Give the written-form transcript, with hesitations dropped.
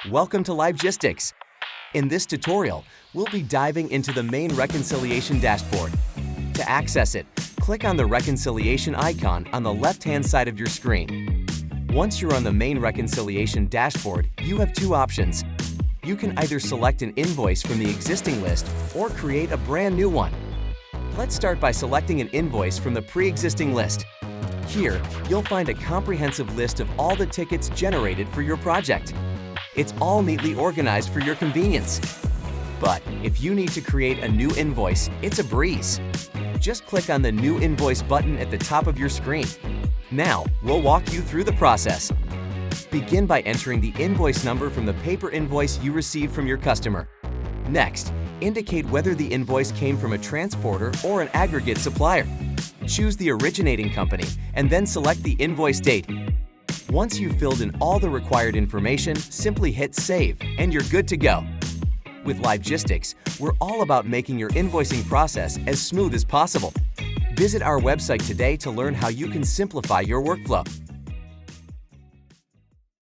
Welcome to Livegistics. In this tutorial, we'll be diving into the main reconciliation dashboard. To access it, click on the reconciliation icon on the left-hand side of your screen. Once you're on the main reconciliation dashboard, you have two options. You can either select an invoice from the existing list or create a brand new one. Let's start by selecting an invoice from the pre-existing list. Here, you'll find a comprehensive list of all the tickets generated for your project. It's all neatly organized for your convenience. But if you need to create a new invoice, it's a breeze. Just click on the New Invoice button at the top of your screen. Now, we'll walk you through the process. Begin by entering the invoice number from the paper invoice you received from your customer. Next, indicate whether the invoice came from a transporter or an aggregate supplier. Choose the originating company and then select the invoice date. Once you've filled in all the required information, simply hit Save and you're good to go. With Livegistics, we're all about making your invoicing process as smooth as possible. Visit our website today to learn how you can simplify your workflow.